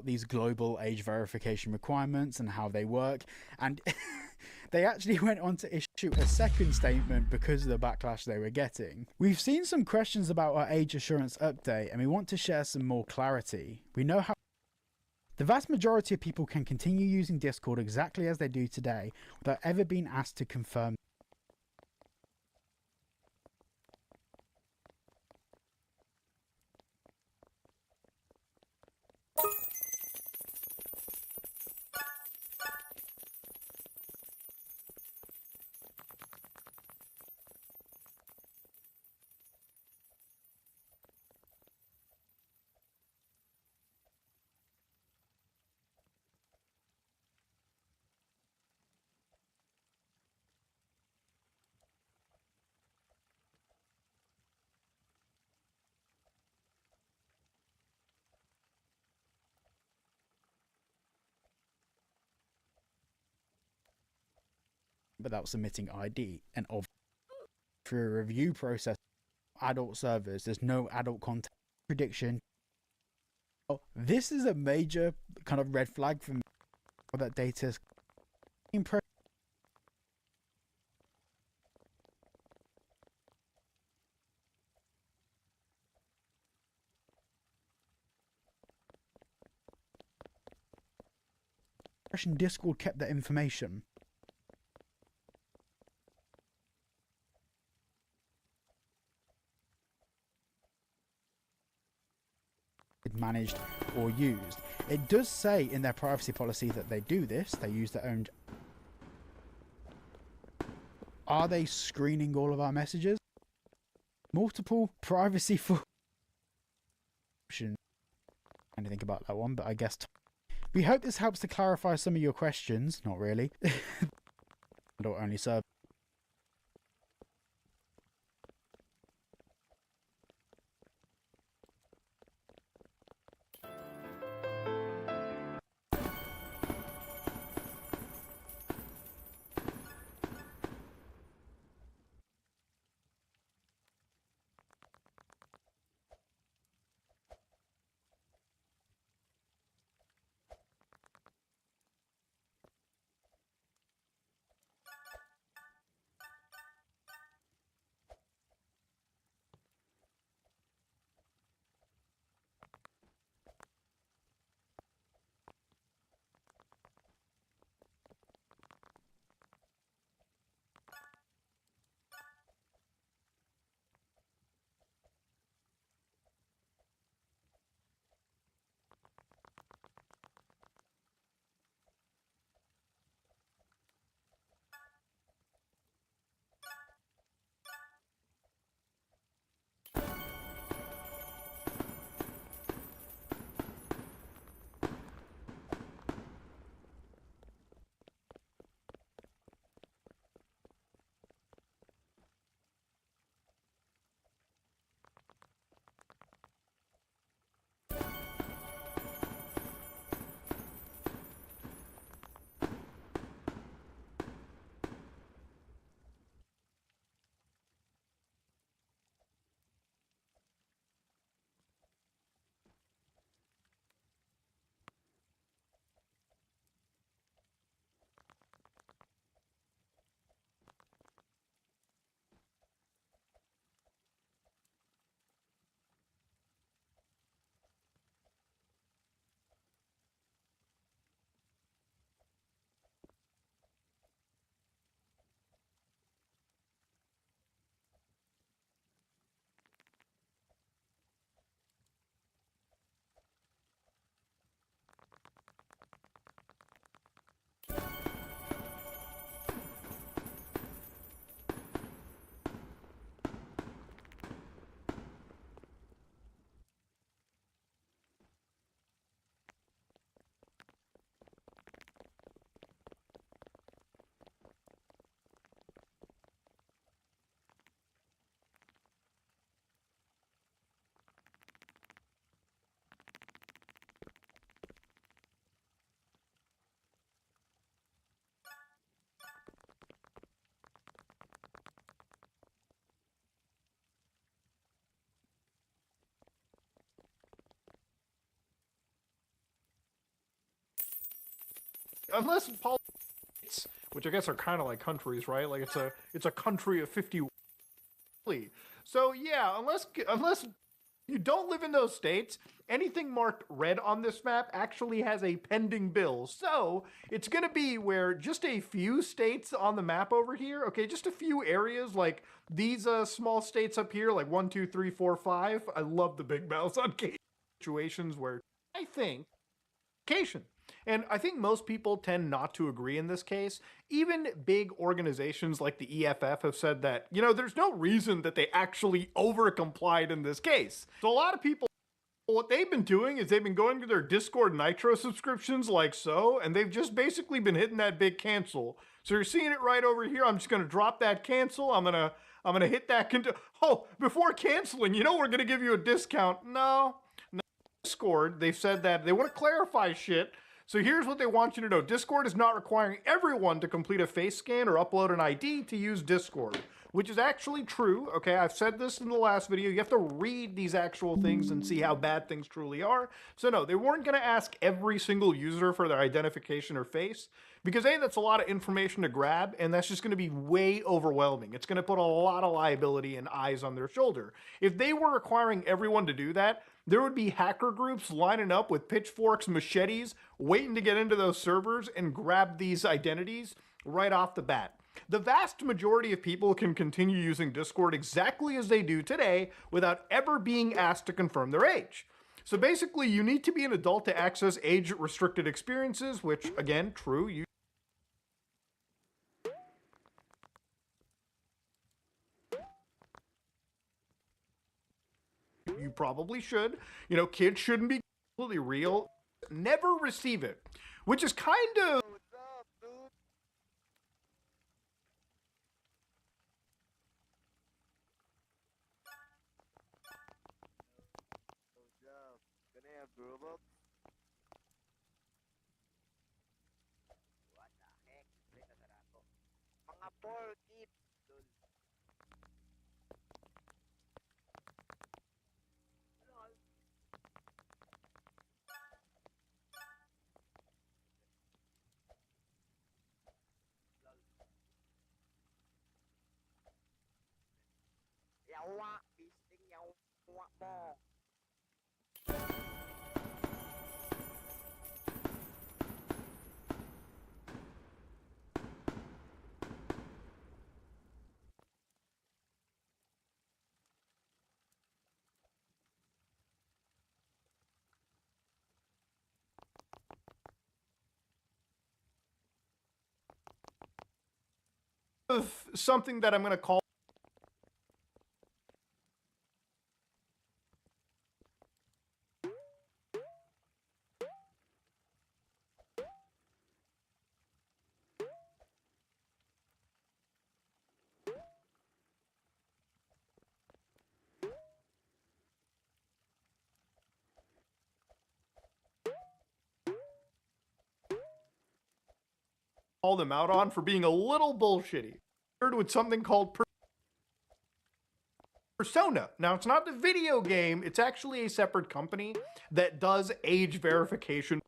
these global age verification requirements and how they work, and they actually went on to issue a second statement because of the backlash they were getting. We've seen some questions about our age assurance update, and we want to share some more clarity. We know how the vast majority of people can continue using Discord exactly as they do today without ever being asked to confirm. Without submitting ID, and through a review process, adult servers, there's no adult content prediction. This is a major kind of red flag for me that data is impression Discord kept that information. Managed or used. It does say in their privacy policy that they do this. They use their own. Are they screening all of our messages? Multiple privacy for option. I didn't think about that one, but I guess we hope this helps to clarify some of your questions. Not really. Adult only serve. unless politics, which I guess are kind of like countries, right? Like it's a country of 50. So yeah, unless you don't live in those states, anything marked red on this map actually has a pending bill. So it's going to be where just a few states on the map over here, okay, just a few areas like these small states up here, like 1, 2, 3, 4, 5. I love the big mouse on situations where I think vacation. And I think most people tend not to agree in this case. Even big organizations like the EFF have said that, you know, there's no reason that they actually over-complied in this case. So a lot of people, what they've been doing is they've been going to their Discord Nitro subscriptions like so, and they've just basically been hitting that big cancel. So you're seeing it right over here. I'm just going to drop that cancel. I'm going to hit that. Oh, before canceling, you know, we're going to give you a discount. No. Discord, they've said that they want to clarify shit. So here's what they want you to know. Discord is not requiring everyone to complete a face scan or upload an ID to use Discord, which is actually true. Okay, I've said this in the last video. You have to read these actual things and see how bad things truly are. So no, they weren't going to ask every single user for their identification or face because A, that's a lot of information to grab, and that's just going to be way overwhelming. It's going to put a lot of liability and eyes on their shoulder. If they were requiring everyone to do that, there would be hacker groups lining up with pitchforks, machetes, waiting to get into those servers and grab these identities right off the bat. The vast majority of people can continue using Discord exactly as they do today without ever being asked to confirm their age. So basically, you need to be an adult to access age-restricted experiences, which, again, true. You probably should. You know, kids shouldn't be completely real. Never receive it, which is kind of... something that I'm going to call them out on for being a little bullshitty. With something called Persona. Now, it's not the video game, it's actually a separate company that does age verification.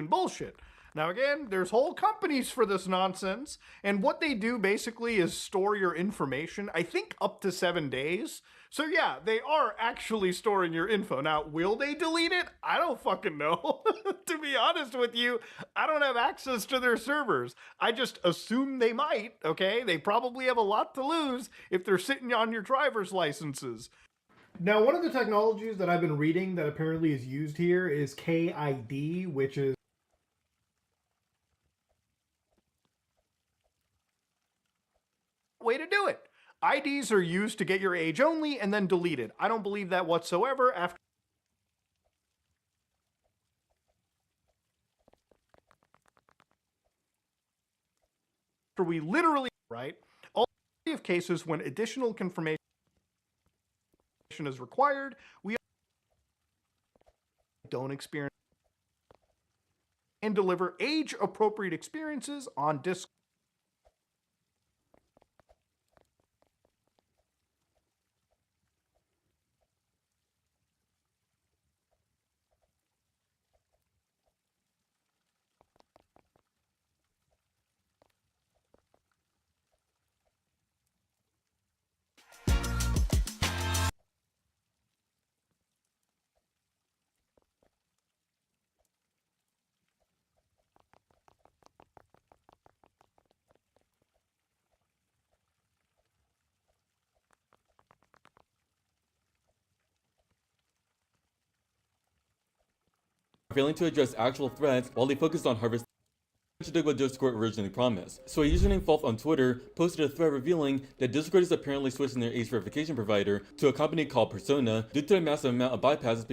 Bullshit. Now again, there's whole companies for this nonsense, and what they do basically is store your information, I think up to 7 days. So yeah, they are actually storing your info. Now, will they delete it? I don't fucking know. To be honest with you, I don't have access to their servers. I just assume they might, okay? They probably have a lot to lose if they're sitting on your driver's licenses. Now, one of the technologies that I've been reading that apparently is used here is KID, which is way to do it. IDs are used to get your age only and then deleted. I don't believe that whatsoever. After we literally, right? All of cases when additional confirmation is required, we don't experience and deliver age-appropriate experiences on Discord. Failing to address actual threats while they focused on harvesting what Discord originally promised. So a user named Falf on Twitter posted a thread revealing that Discord is apparently switching their age verification provider to a company called Persona due to the massive amount of bypasses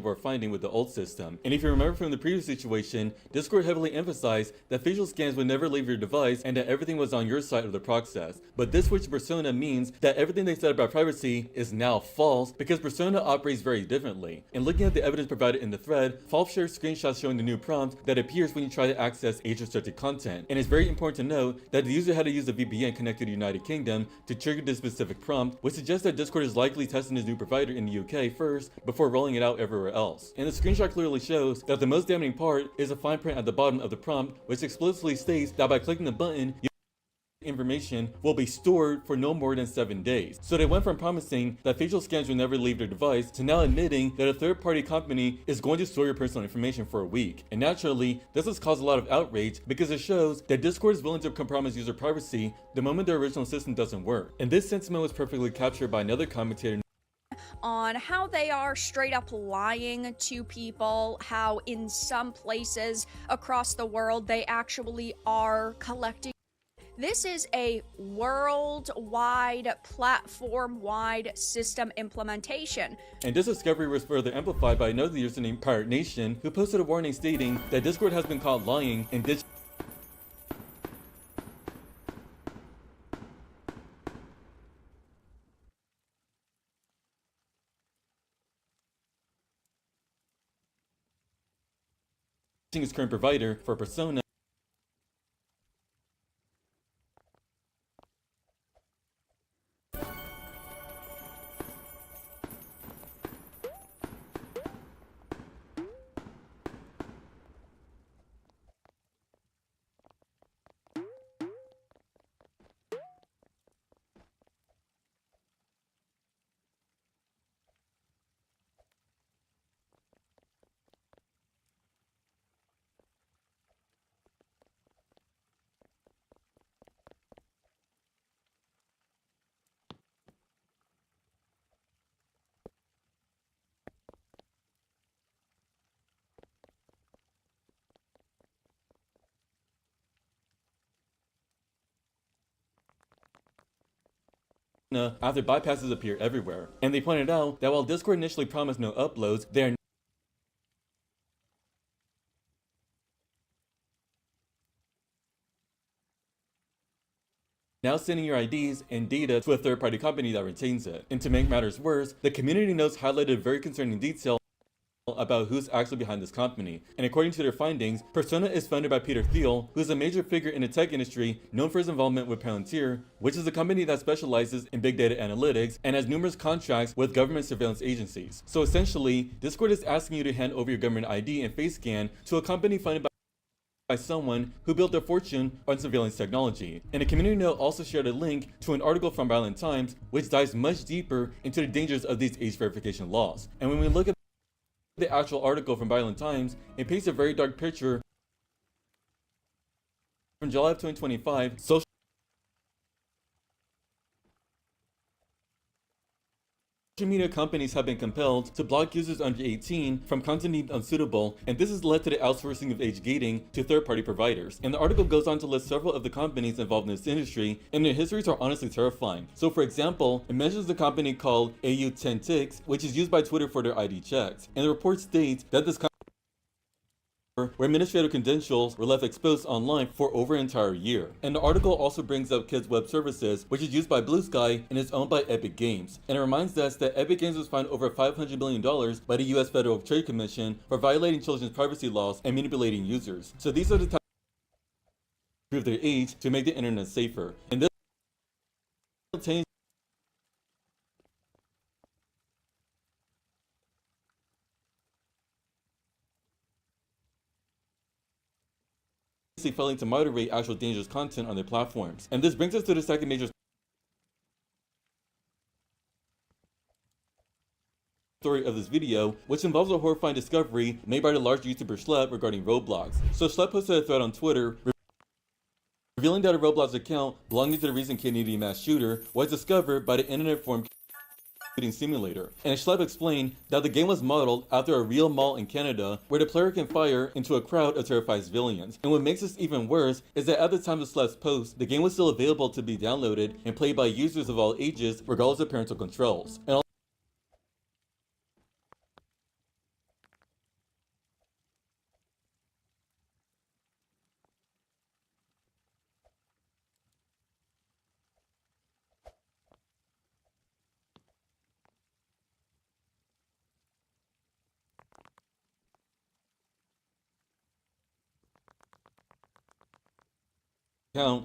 are finding with the old system. And if you remember from the previous situation, Discord heavily emphasized that facial scans would never leave your device and that everything was on your side of the process. But this switch to Persona means that everything they said about privacy is now false because Persona operates very differently. And looking at the evidence provided in the thread, Falf shares screenshots showing the new prompt that appears when you try to access age-restricted content. And it's very important to note that the user had to use a VPN connected to the United Kingdom to trigger this specific prompt, which suggests that Discord is likely testing his new provider in the UK first before rolling it out everywhere else. And the screenshot clearly shows that the most damning part is a fine print at the bottom of the prompt, which explicitly states that by clicking the button, information will be stored for no more than 7 days. So they went from promising that facial scans will never leave their device to now admitting that a third-party company is going to store your personal information for a week. And naturally, this has caused a lot of outrage because it shows that Discord is willing to compromise user privacy the moment their original system doesn't work. And this sentiment was perfectly captured by another commentator on how they are straight up lying to people, how in some places across the world they actually are collecting. This is a worldwide, platform-wide system implementation. And this discovery was further amplified by another user named Pirate Nation, who posted a warning stating that Discord has been caught lying and his current provider for Persona. After bypasses appear everywhere. And they pointed out that while Discord initially promised no uploads, they are now sending your IDs and data to a third-party company that retains it. And to make matters worse, the community notes highlighted a very concerning detail about who's actually behind this company. And according to their findings, Persona is founded by Peter Thiel, who is a major figure in the tech industry known for his involvement with Polytoria, which is a company that specializes in big data analytics and has numerous contracts with government surveillance agencies. So essentially, Discord is asking you to hand over your government ID and face scan to a company funded by someone who built their fortune on surveillance technology. And the community note also shared a link to an article from Violent Times, which dives much deeper into the dangers of these age verification laws. And when we look at the actual article from Violent Times, it paints a very dark picture. From July of 2025, social media companies have been compelled to block users under 18 from content deemed unsuitable, and this has led to the outsourcing of age gating to third-party providers. And the article goes on to list several of the companies involved in this industry, and their histories are honestly terrifying. So for example, it mentions the company called AU10Tix, which is used by Twitter for their ID checks. And the report states that this where administrative credentials were left exposed online for over an entire year. And the article also brings up Kids Web Services, which is used by Blue Sky and is owned by Epic Games. And it reminds us that Epic Games was fined over $500 million by the US Federal Trade Commission for violating children's privacy laws and manipulating users. So these are the types of prove their age to make the internet safer. And this failing to moderate actual dangerous content on their platforms. And this brings us to the second major story of this video, which involves a horrifying discovery made by the large YouTuber Schlep regarding Roblox. So Schlep posted a thread on Twitter revealing that a Roblox account belonging to the recent Canadian mass shooter was discovered by the internet forum shooting simulator. And Schlep explained that the game was modeled after a real mall in Canada where the player can fire into a crowd of terrified civilians. And what makes this even worse is that at the time of Schlep's post, the game was still available to be downloaded and played by users of all ages regardless of parental controls. And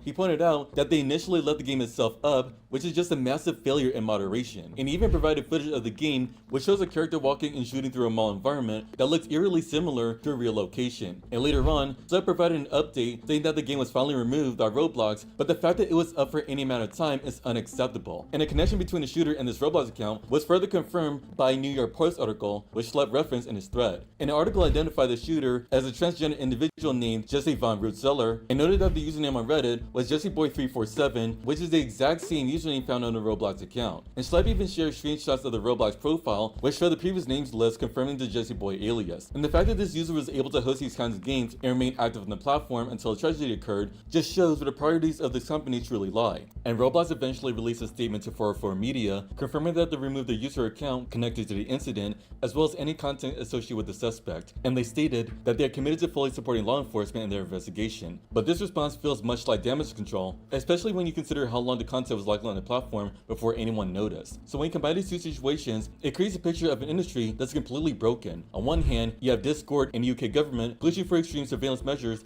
he pointed out that they initially left the game itself up, which is just a massive failure in moderation, and even provided footage of the game which shows a character walking and shooting through a mall environment that looks eerily similar to a real location. And later on, Sled provided an update saying that the game was finally removed by Roblox, but the fact that it was up for any amount of time is unacceptable. And the connection between the shooter and this Roblox account was further confirmed by a New York Post article, which Sled referenced in his thread. And the article identified the shooter as a transgender individual named Jesse Von Rootzeller, and noted that the username on Reddit was JesseBoy347, which is the exact same username found on the Roblox account. And Sled even shared screenshots of the Roblox profile, which show the previous names list confirming the Jesse Boy alias. And the fact that this user was able to host these kinds of games and remain active on the platform until a tragedy occurred just shows where the priorities of this company truly lie. And Roblox eventually released a statement to 404 Media, confirming that they removed the user account connected to the incident, as well as any content associated with the suspect. And they stated that they are committed to fully supporting law enforcement in their investigation. But this response feels much like damage control, especially when you consider how long the content was likely on the platform before anyone noticed. So when you combine these two situations, it creates a picture of an industry that's completely broken. On one hand, you have Discord and the UK government pushing for extreme surveillance measures,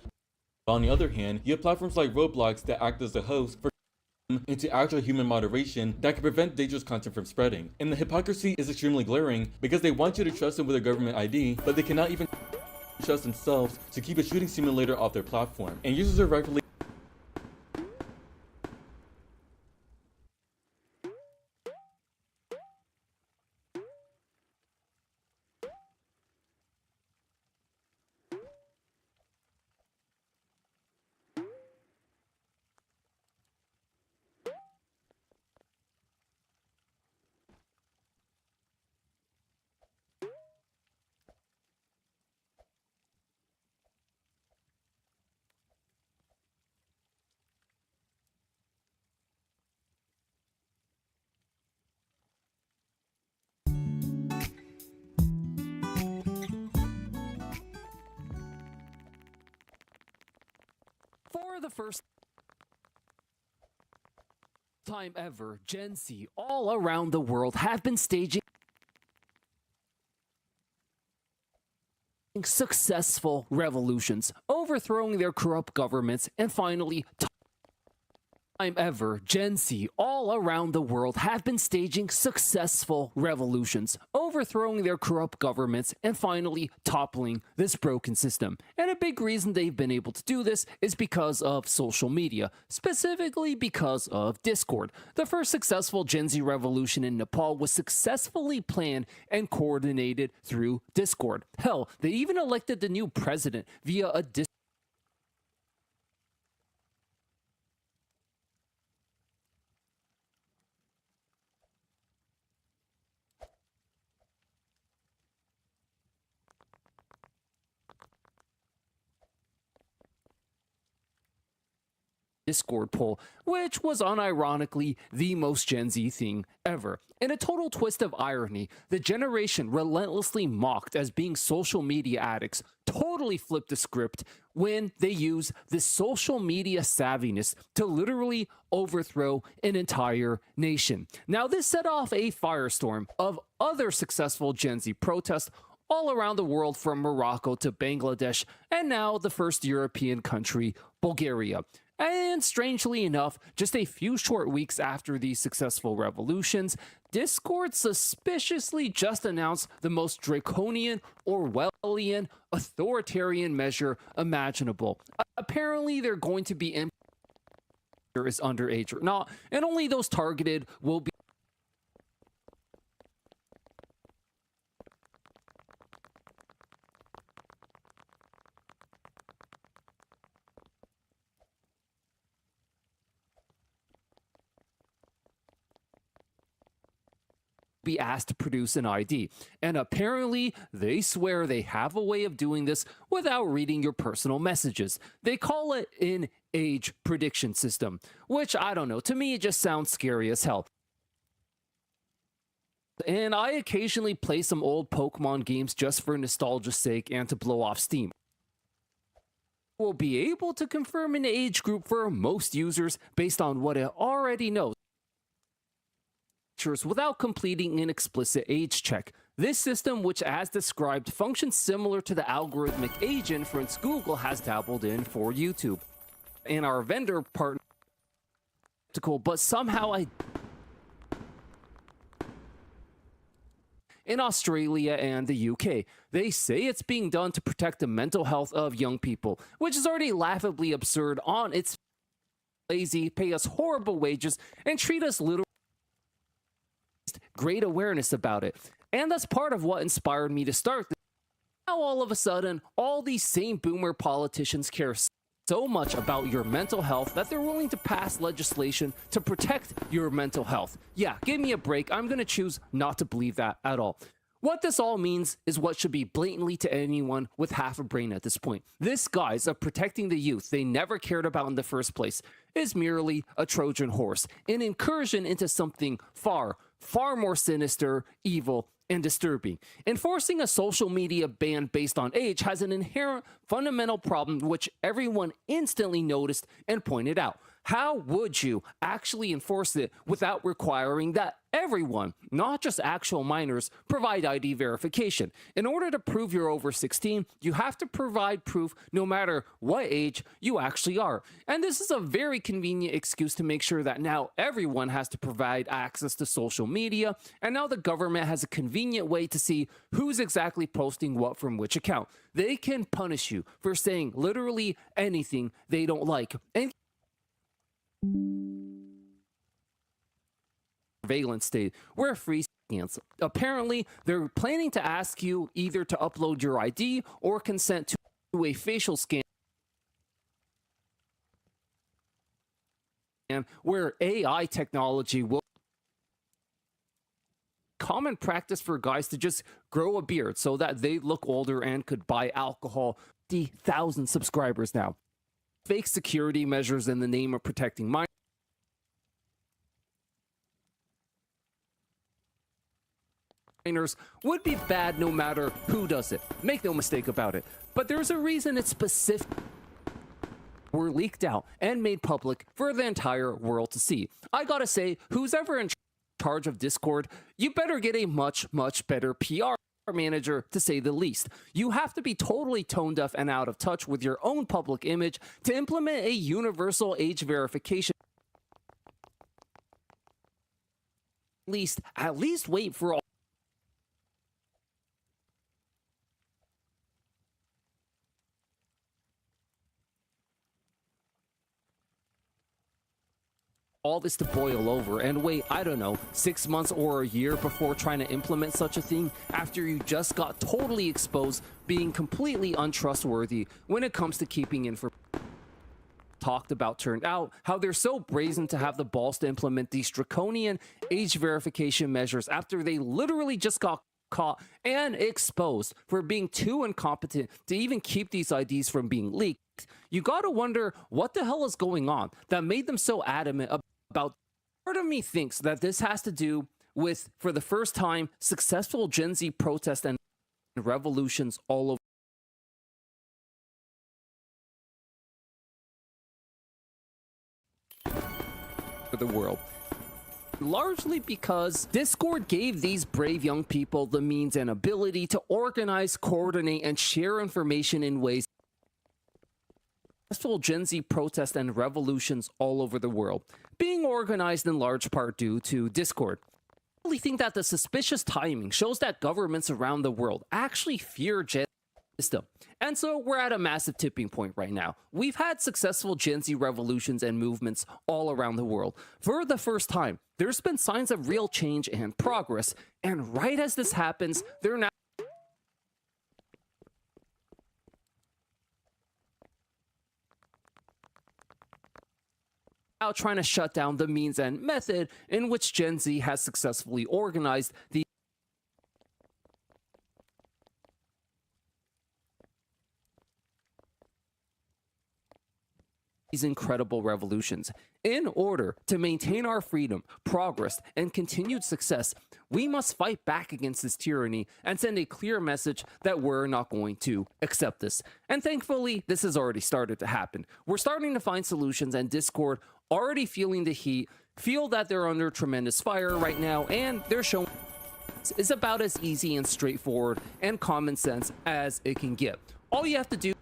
but on the other hand, you have platforms like Roblox that act as the host for into actual human moderation that can prevent dangerous content from spreading. And the hypocrisy is extremely glaring because they want you to trust them with a government ID, but they cannot even trust themselves to keep a shooting simulator off their platform. And users are rightfully For the first time ever, Gen Z all around the world have been staging successful revolutions, overthrowing their corrupt governments, and finally time ever, Gen Z all around the world have been staging successful revolutions, overthrowing their corrupt governments, and finally toppling this broken system. And a big reason they've been able to do this is because of social media, specifically because of Discord. The first successful Gen Z revolution in Nepal was successfully planned and coordinated through Discord. Hell, they even elected the new president via a Discord Discord poll, which was unironically the most Gen Z thing ever. In a total twist of irony, the generation relentlessly mocked as being social media addicts totally flipped the script when they use this social media savviness to literally overthrow an entire nation. Now, this set off a firestorm of other successful Gen Z protests all around the world, from Morocco to Bangladesh, and now the first European country, Bulgaria. And strangely enough, just a few short weeks after these successful revolutions, Discord suspiciously just announced the most draconian, Orwellian, authoritarian measure imaginable. Apparently, they're going to be is underage or not, and only those targeted will be asked to produce an ID. And apparently, they swear they have a way of doing this without reading your personal messages. They call it an age prediction system, which, I don't know, to me it just sounds scary as hell. And I occasionally play some old Pokemon games just for nostalgia's sake and to blow off steam. We'll be able to confirm an age group for most users based on what it already knows, without completing an explicit age check. This system, which as described functions similar to the algorithmic age inference Google has dabbled in for YouTube, and our vendor partner, but somehow in Australia and the UK. They say it's being done to protect the mental health of young people, which is already laughably absurd on its lazy, pay us horrible wages, and treat us literally great awareness about it. And that's part of what inspired me to start this. Now all of a sudden, all these same boomer politicians care so much about your mental health that they're willing to pass legislation to protect your mental health. Yeah, give me a break. I'm gonna choose not to believe that at all. What this all means is what should be blatantly to anyone with half a brain at this point. This guise of protecting the youth they never cared about in the first place is merely a Trojan horse, an incursion into something far more sinister, evil, and disturbing. Enforcing a social media ban based on age has an inherent fundamental problem which everyone instantly noticed and pointed out. How would you actually enforce it without requiring that everyone, not just actual minors, provide ID verification? In order to prove you're over 16, you have to provide proof no matter what age you actually are. And this is a very convenient excuse to make sure that now everyone has to provide access to social media, and now the government has a convenient way to see who's exactly posting what from which account. They can punish you for saying literally anything they don't like, and surveillance state where free scans. Apparently, they're planning to ask you either to upload your ID or consent to a facial scan, where AI technology will common practice for guys to just grow a beard so that they look older and could buy alcohol. 50,000 subscribers now. Fake security measures in the name of protecting minors would be bad no matter who does it. Make no mistake about it. But there's a reason it's specific were leaked out and made public for the entire world to see. I gotta say, who's ever in charge of Discord, you better get a much better PR manager, to say the least. You have to be totally tone deaf and out of touch with your own public image to implement a universal age verification. At least wait for all this to boil over and wait, I don't know, 6 months or a year before trying to implement such a thing after you just got totally exposed being completely untrustworthy when it comes to keeping information. Talked about turned out how they're so brazen to have the balls to implement these draconian age verification measures after they literally just got caught and exposed for being too incompetent to even keep these IDs from being leaked, you gotta wonder what the hell is going on that made them so adamant about. Part of me thinks that this has to do with, for the first time, successful Gen Z protests and revolutions all over the world. Largely because Discord gave these brave young people the means and ability to organize, coordinate, and share information in ways successful Gen Z protests and revolutions all over the world, being organized in large part due to Discord. I really think that the suspicious timing shows that governments around the world actually fear Gen system. And so we're at a massive tipping point right now. We've had successful Gen Z revolutions and movements all around the world. For the first time, there's been signs of real change and progress, and right as this happens, they're now trying to shut down the means and method in which Gen Z has successfully organized these incredible revolutions. In order to maintain our freedom, progress, and continued success, we must fight back against this tyranny and send a clear message that we're not going to accept this. And thankfully, this has already started to happen. We're starting to find solutions, and Discord, already feeling the heat, feel that they're under tremendous fire right now, and they're showing is about as easy and straightforward and common sense as it can get. All you have to do,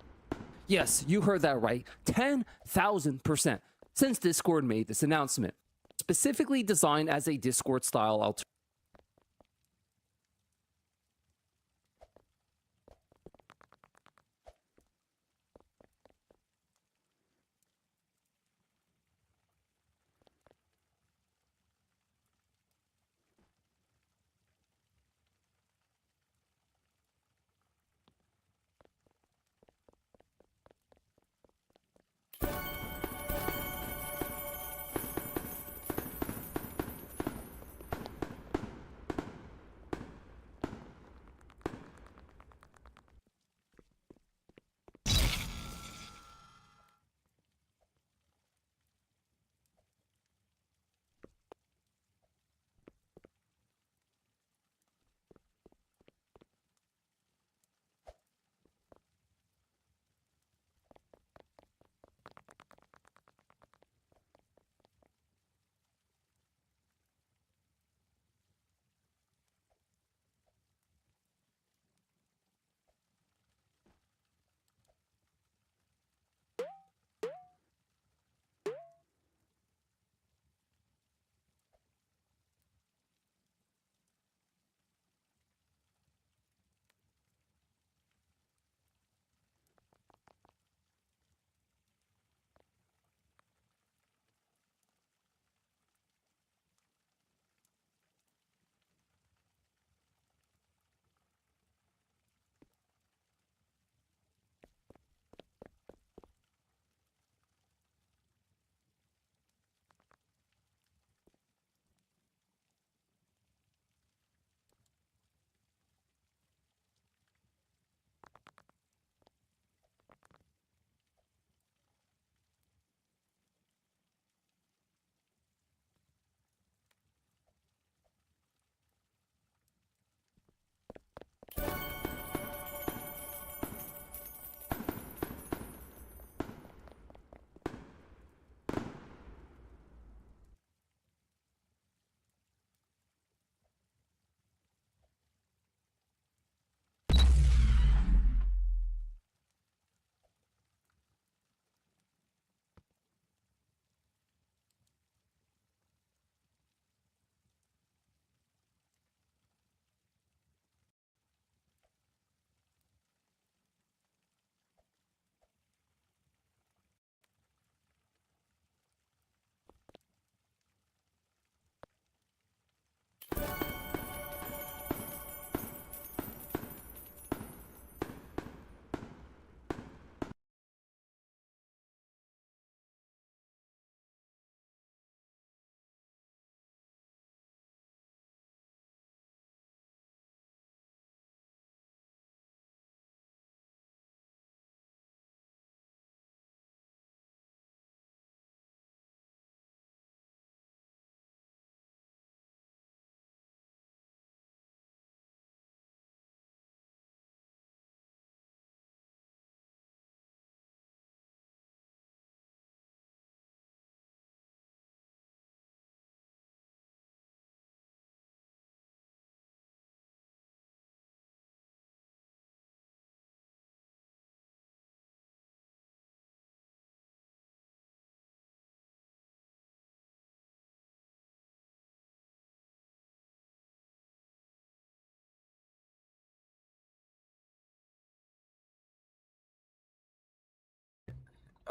yes, you heard that right, 10,000% since Discord made this announcement. Specifically designed as a Discord-style alternative.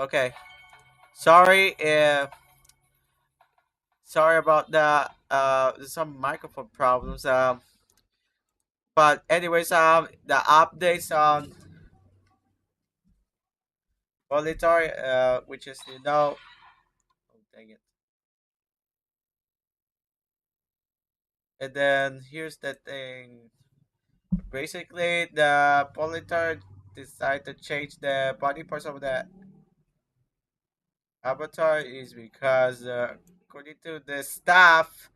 Okay. Sorry if sorry about the some microphone problems. But anyways, the updates on Polytoria, which is oh dang it. And then here's the thing. Basically, the Polytoria decided to change the body parts of the avatar is because, according to the staff,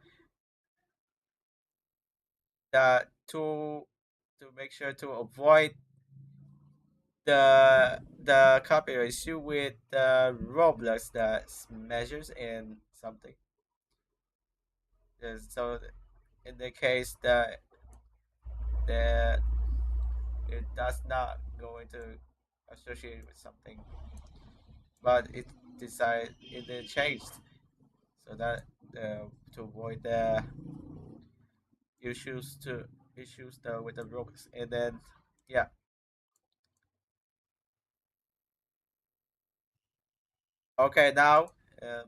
that to make sure to avoid the copyright issue with Roblox that measures in something. So in the case that it does not go into associate with something, but it changed so that to avoid the issues to issues with the Roblox, and then yeah. Okay, now uh,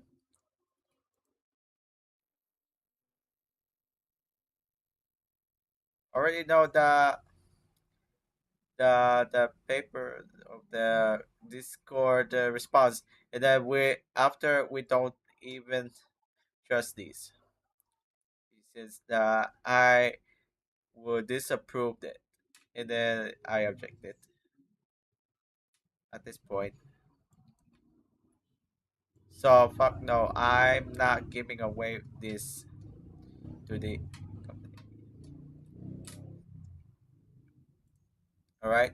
already know the paper of the Discord response, and then we don't even trust these. Since I would disapprove it, and then I objected at this point. So fuck no, I'm not giving away this to the company. All right,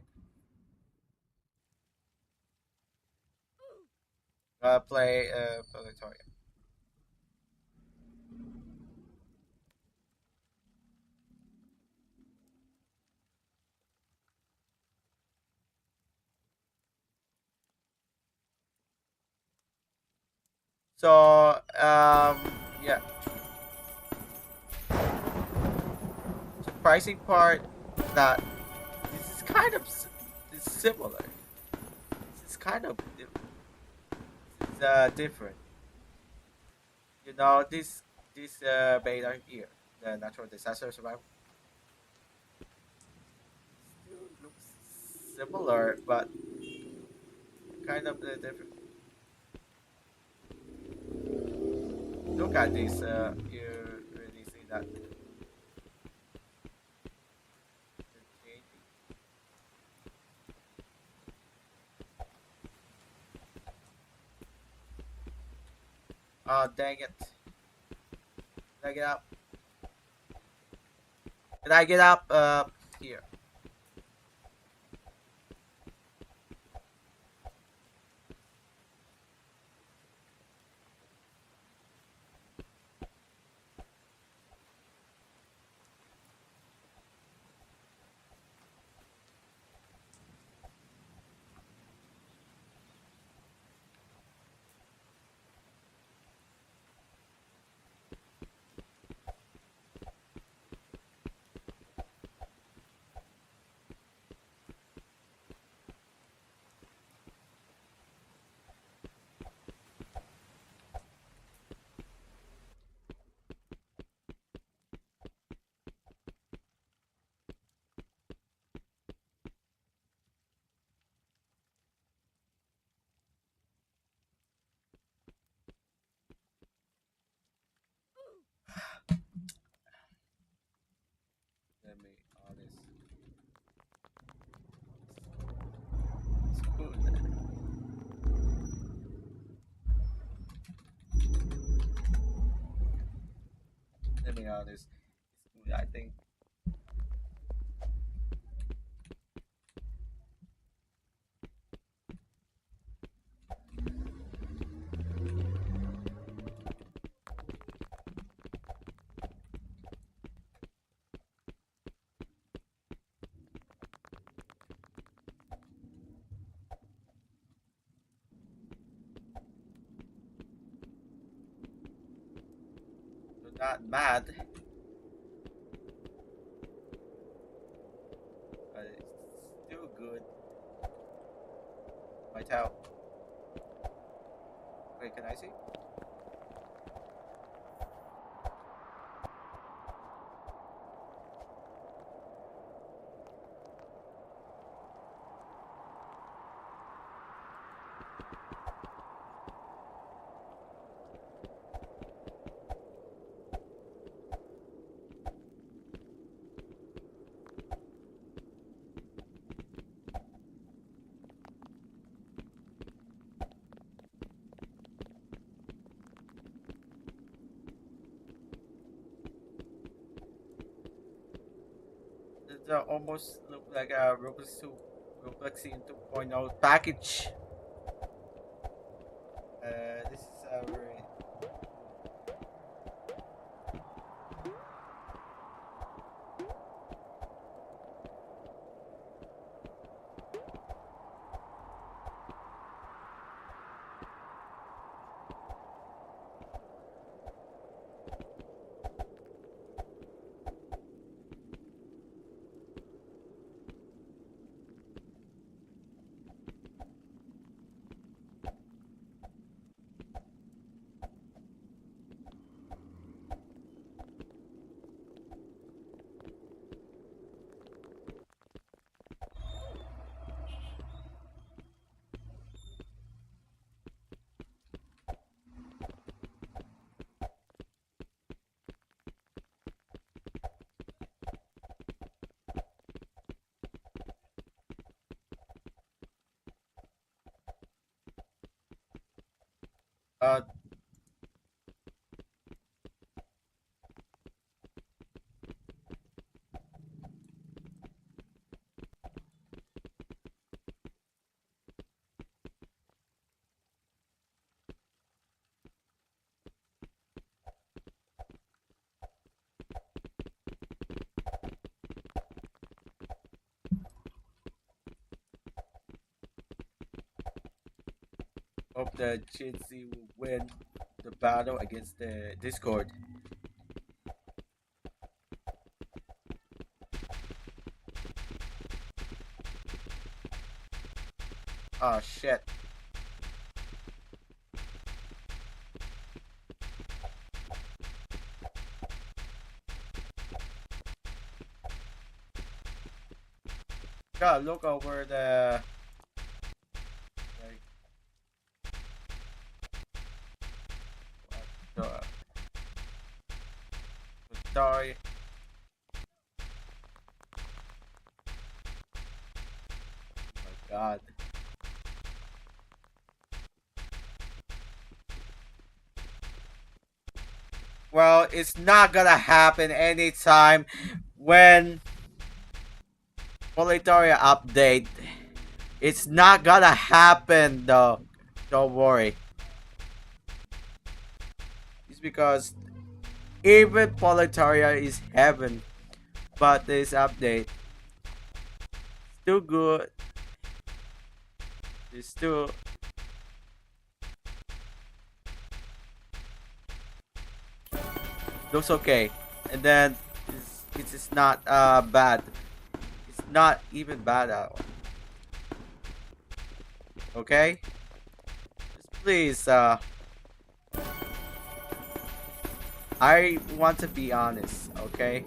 play Polytoria. So yeah, surprising part that this is kind of similar. This is kind of different. You know this beta here, the natural disaster survival, still looks similar, but kind of different. Look at this. You really see that. Oh dang it! Can I get up? Can I get up? Here. Let me honest. Let me honest. I think. Not bad, but it's still good. My tell. Wait, can I see? It almost look like a Roblox 2.0 package. This is very uh hope the Chitsy will win the battle against the Discord. Oh shit. Gotta look over like what the die. Oh my god. Well, it's not gonna happen anytime when Polytoria update. It's not gonna happen though. Don't worry. It's because even Polytoria is heaven, but this update still good. It's still looks okay, and then it's not bad. It's not even bad at all. Okay, just please I want to be honest. Okay,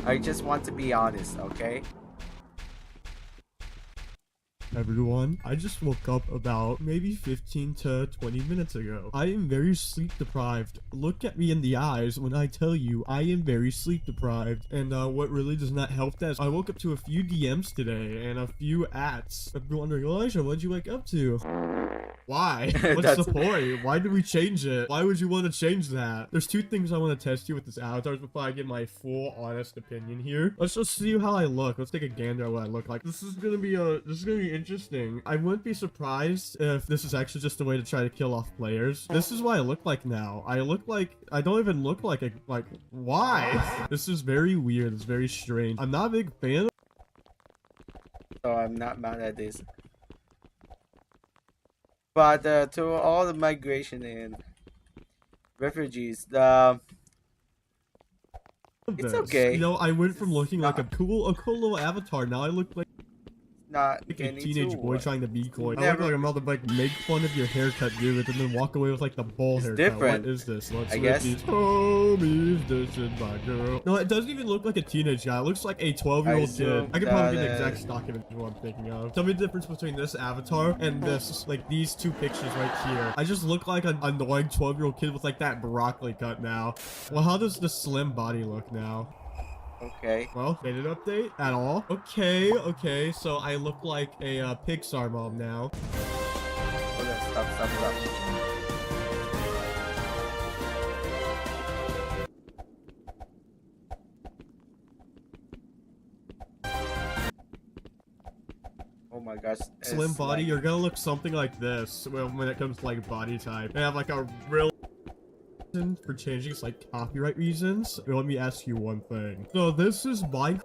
I just want to be honest. Okay. Everyone, I just woke up about maybe 15 to 20 minutes ago. I am very sleep deprived. Look at me in the eyes when I tell you I am very sleep deprived. And what really does not help that is I woke up to a few DMs today and a few ats. I've been wondering, Elijah, what'd you wake up to? Why? What's the point? Why did we change it? Why would you want to change that? There's two things I want to test you with this avatar before I give my full honest opinion here. Let's just see how I look. Let's take a gander at what I look like. This is gonna be interesting. I wouldn't be surprised if this is actually just a way to try to kill off players. This is what I look like now. I don't even look like why? This is very weird. It's very strange. I'm not a big fan of. So I'm not mad at this. But to all the migration and refugees, it's this. okay. You know, I went from looking like a not- cool little avatar. Now I look like not like a getting teenage to boy what? trying to be coy. I look Never- like I'm about to like make fun of your haircut, dude, and then walk away with like the ball It's haircut. different, What is this? Let's I look guess. these homies. This is my girl. No, it doesn't even look like a teenage guy. It looks like a 12-year-old kid. assume I could probably that, get the exact stock image of what I'm thinking of. Tell me the difference between this avatar and this, like these two pictures right here. I just look like an annoying 12-year-old kid with like that broccoli cut now. Well, how does the slim body look now? Okay. Well, made an update at all. Okay, so I look like a Pixar mom now. Hold on, stop. Oh my gosh. Slim it's body, like- you're gonna look something like this when it comes to like body type. I have like a real reason for changing, it's like copyright reasons. Let me ask you one thing. So this is my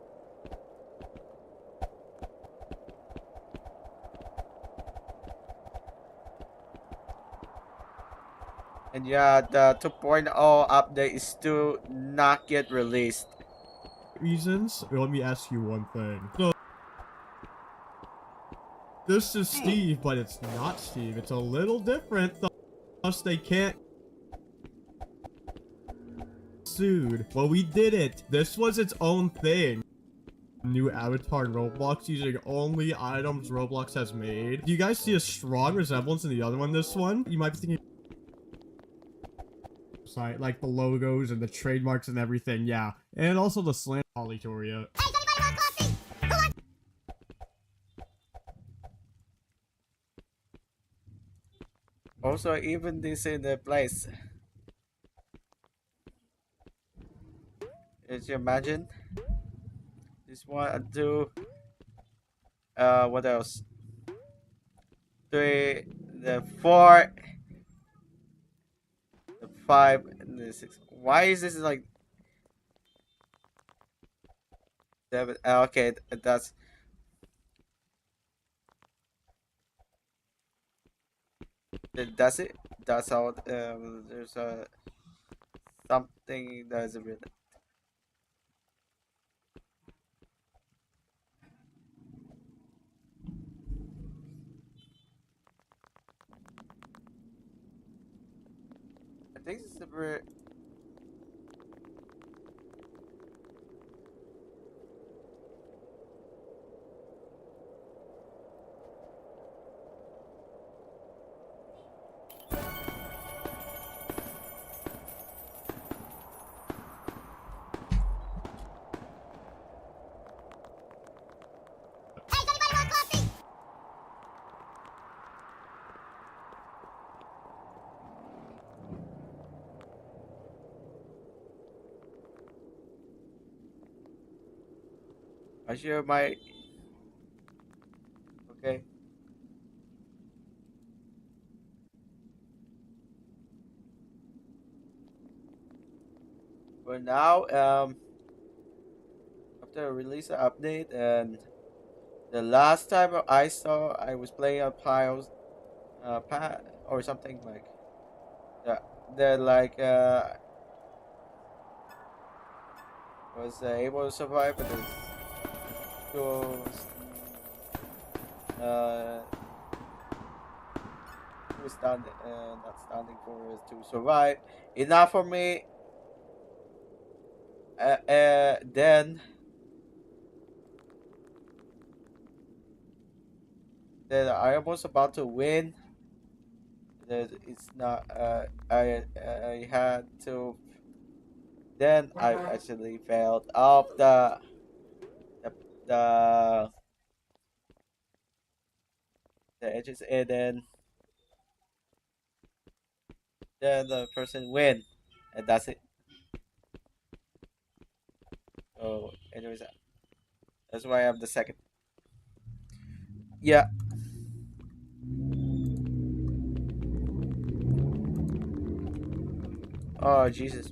And yeah, the 2.0 update is still not yet released. reasons. Let me ask you one thing. So this is Steve, but it's not Steve. It's a little different. Thus they can't sued. Well, we did it. This was its own thing. New avatar in Roblox using only items Roblox has made. Do you guys see a strong resemblance in the other one? This one, you might be thinking, like the logos and the trademarks and everything. Yeah, and also the slant Polytoria. Also, even this in the place. Did you imagine? This one and two. What else? Three, the four, the five, and the six. Why is this like seven? Okay, that's. That's it. That's how. There's something that is written. I think this is a very. I share my. Okay. For now, after release an update, and the last time I saw, I was playing on Piles, or something like that. That like was able to survive, but it's still uh was standing, not standing for it to survive enough for me. Then I was about to win. That it's not. I had to. Then I actually failed off the the, the edges, and then the person win, and that's it. So, anyways, that's why I'm the second. Yeah. Oh Jesus.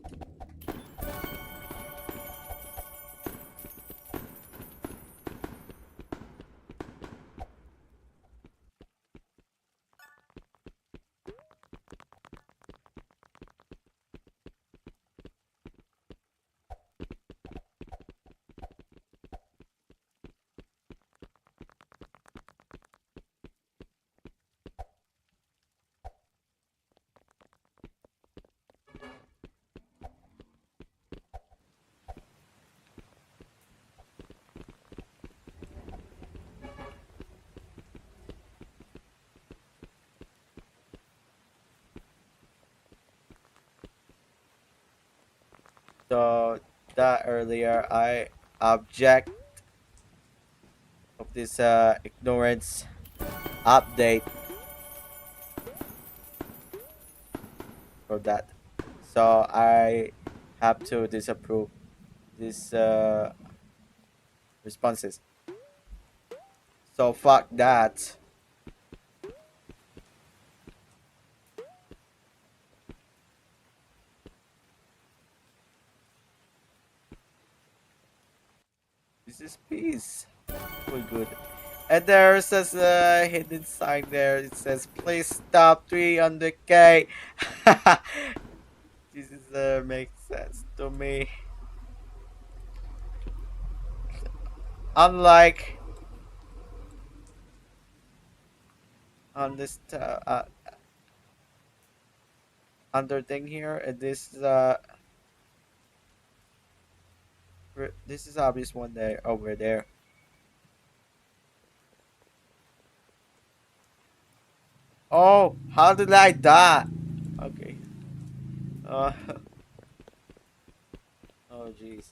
So that earlier I object of this ignorance update for that. So I have to disapprove these responses. So fuck that. This is peace. We're good. And there's a hidden sign there. It says, "Please stop 300K." This is makes sense to me. Unlike on this under thing here, this is obvious one there over there. Oh, how did I die? Okay. Uh, oh jeez.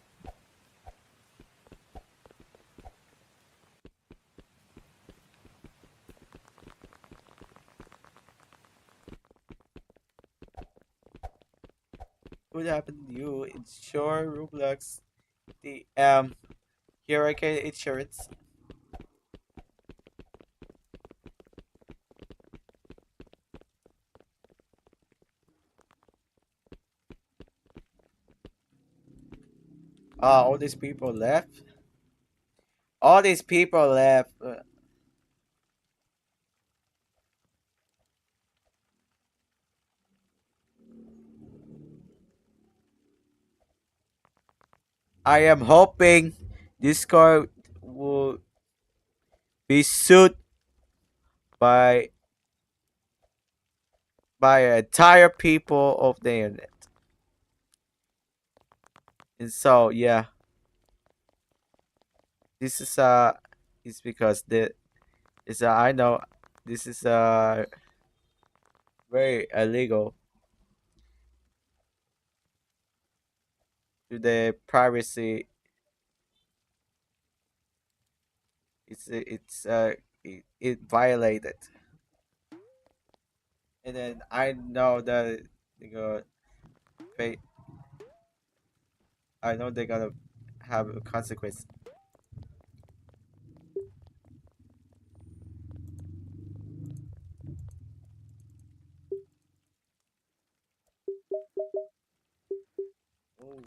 What happened to you? It's sure Roblox. The here I can insurance. All these people left. All these people left. I am hoping Discord will be sued by entire people of the internet. And so yeah, this is because the is I know this is very illegal to the privacy. It violated, and then I know that they go pay. I know they're gonna have a consequence. Oh.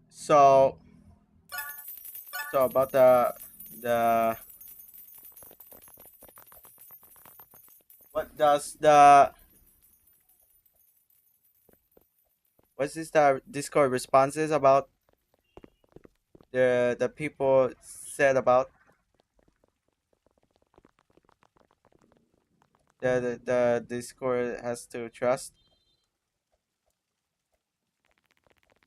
So about the what does the what's this the Discord responses about the people said about the Discord has to trust.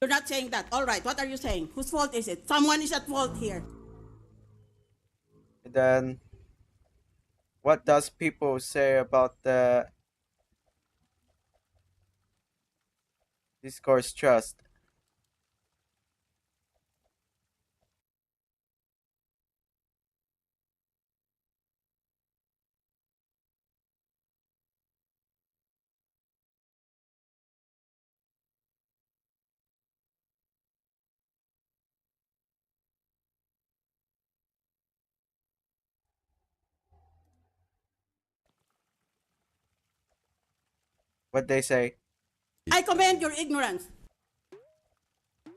You're not saying that. All right, what are you saying? Whose fault is it? Someone is at fault here. Then what does people say about the discourse trust? What they say? I commend your ignorance.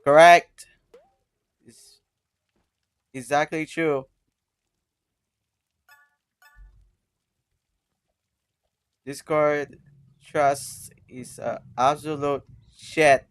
Correct. It's exactly true. Discord trust is absolute shit.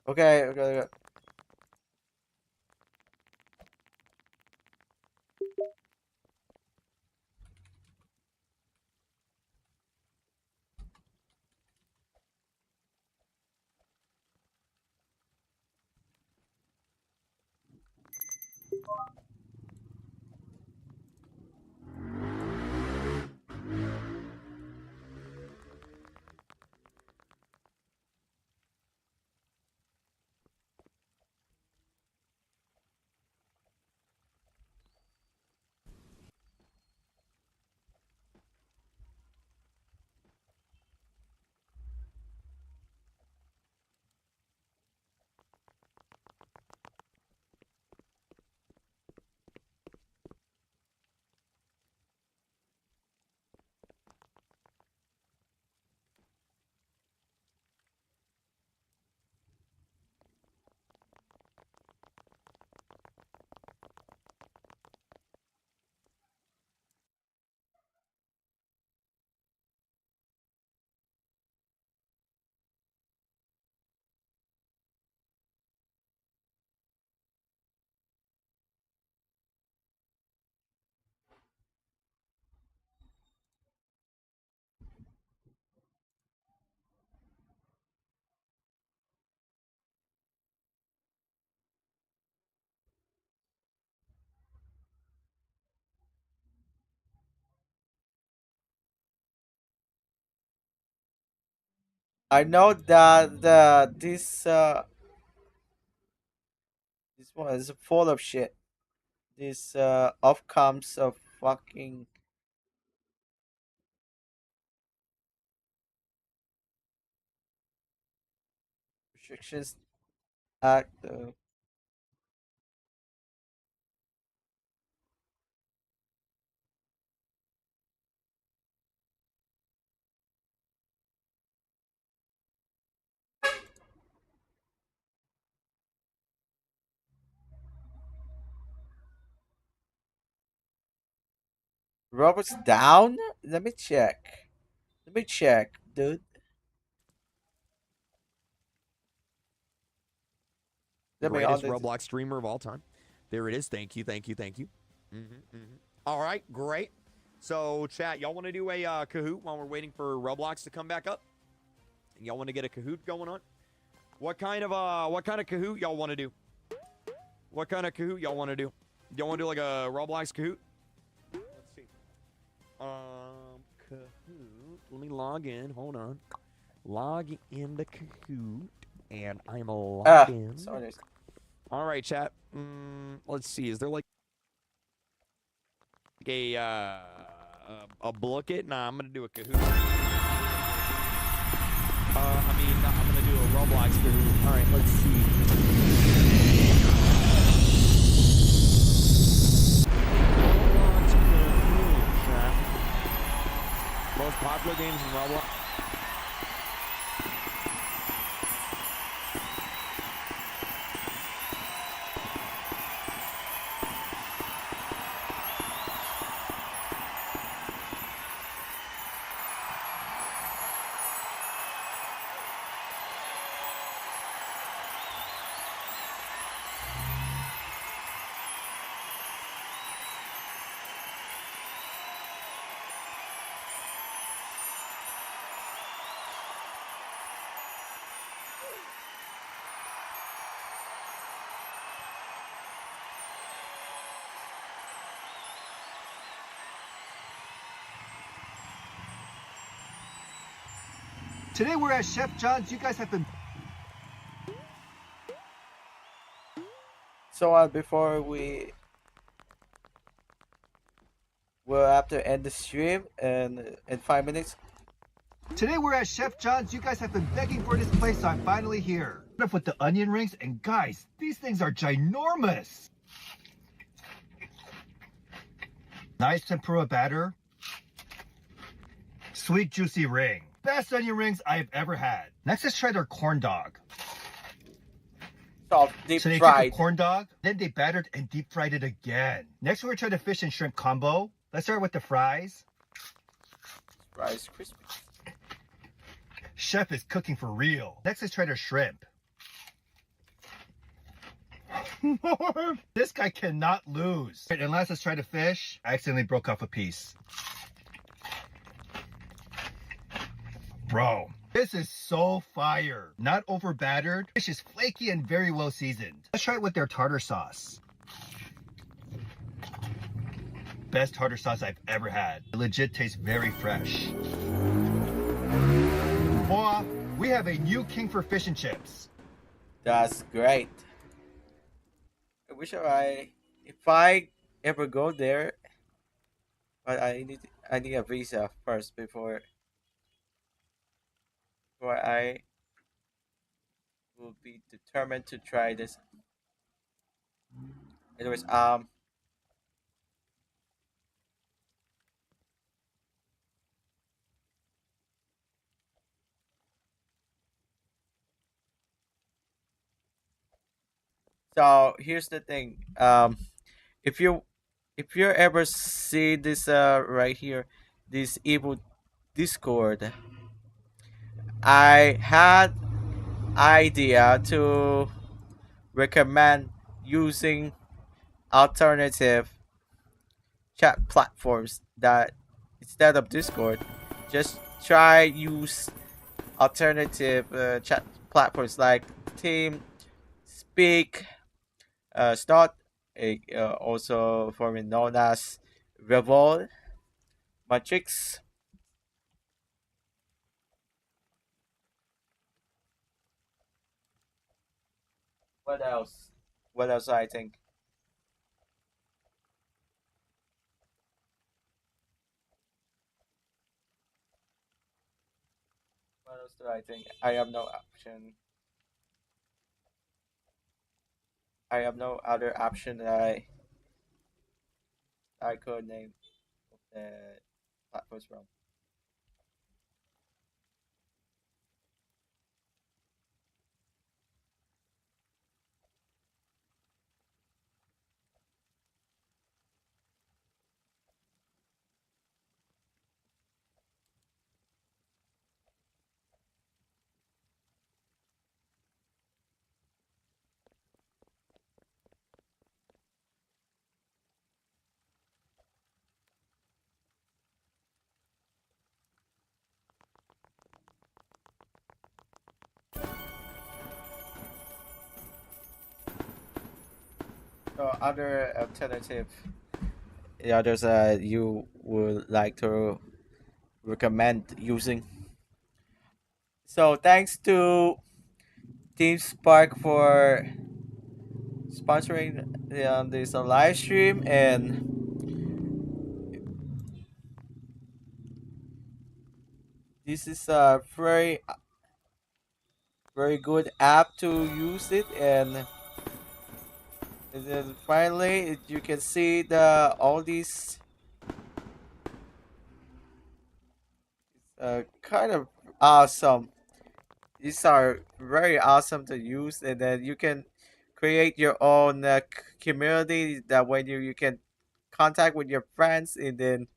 Okay, okay, okay. I know that this one is full of shit. This outcomes of fucking restrictions act. Robert's down. Let me check. Let me check, dude. The Let me greatest on this. Roblox streamer of all time. There it is. Thank you, thank you, thank you. All right, great. So, chat, y'all want to do a Kahoot while we're waiting for Roblox to come back up? Y'all want to get a Kahoot going on? What kind of Kahoot y'all want to do? What kind of Kahoot y'all want to do? Y'all want to do like a Roblox Kahoot? Let's see. Kahoot. Let me log in. Hold on. Log in the Kahoot, and I'm logged in. Sorry. All right, chat. Let's see. Is there like a bucket? Nah, I'm gonna do a Kahoot. I'm gonna do a Roblox Kahoot. All right, let's see. Roblox Kahoot, chat. Most popular games in Roblox. Today we're at Chef John's. You guys have been. So before we'll have to end the stream in 5 minutes. Today we're at Chef John's. You guys have been begging for this place, so I'm finally here. Up with the onion rings, and guys, these things are ginormous. Nice tempura batter. Sweet juicy ring. Best onion rings I've ever had. Next, let's try their corn dog. So deep So they fried. took a corn dog, then they battered and deep fried it again. Next, we're gonna try the fish and shrimp combo. Let's start with the fries. Rice crispy. Chef is cooking for real. Next, let's try their shrimp. This guy cannot lose. And last, let's try the fish. I accidentally broke off a piece. Bro, this is so fire. Not over battered. Fish is flaky and very well seasoned. Let's try it with their tartar sauce. Best tartar sauce I've ever had. It legit tastes very fresh. Boy, we have a new king for fish and chips. That's great. I wish if I ever go there, but I need a visa first before I will be determined to try this. Anyways, so here's the thing. If you ever see this right here, this evil Discord, I had idea to recommend using alternative chat platforms that instead of Discord, just try use alternative chat platforms like Team Speak, Snot, also formerly known as Revol, Matrix, What else? What else I think? What else do I think? I have no option. I have no other option that I could name the platforms from. So other alternative, the others you would like to recommend using. So thanks to Team Spark for sponsoring this live stream, and this is a very good app to use it. And then finally you can see the all these kind of awesome. These are very awesome to use, and then you can create your own community that when you can contact with your friends, and then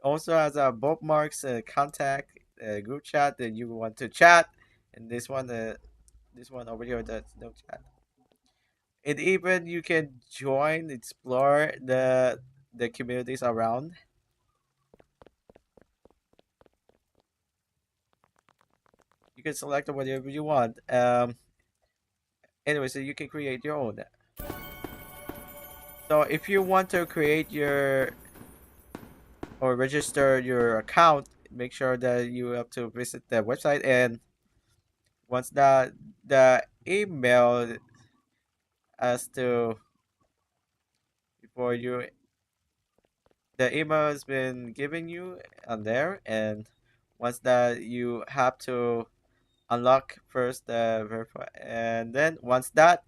also as a bookmarks contact group chat that you want to chat, and this one over here that's no chat. And even you can join, explore the communities around. You can select whatever you want. Anyway, so you can create your own. So if you want to create your or register your account, make sure that you have to visit the website, and once the email as to before you the email has been given you on there, and once that you have to unlock first the verify, and then once that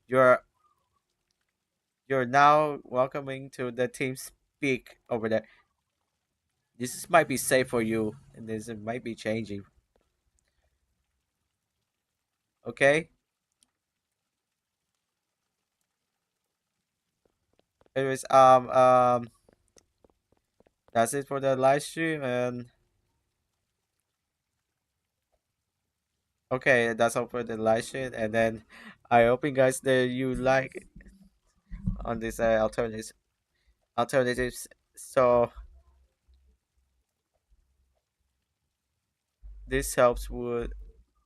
you're you're now welcoming to the team speak over there. Might be safe for you, and this might be changing. Okay. Anyways, that's it for the live stream, and okay, that's all for the live stream, and then I hope you guys that you like on this alternatives. So this helps would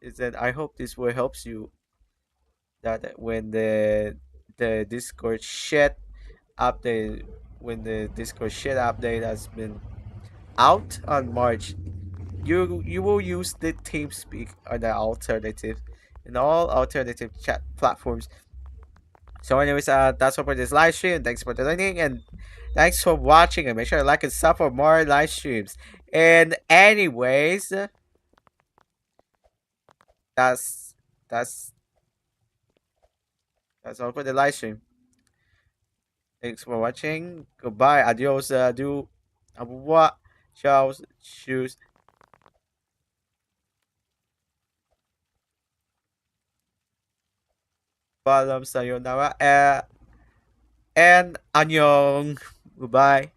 is that I hope this will helps you that when the Discord shit update when the Discord shit update has been out on March, you will use the TeamSpeak or the alternative in all alternative chat platforms. So anyways, that's all for this live stream. Thanks for joining, and thanks for watching, and make sure to like and sub for more live streams. And anyways, that's that's that's all for the live stream. Thanks for watching. Goodbye. Adios. Do what? Ciao. Shoes. Paalam sayonara. And annyeong. Goodbye.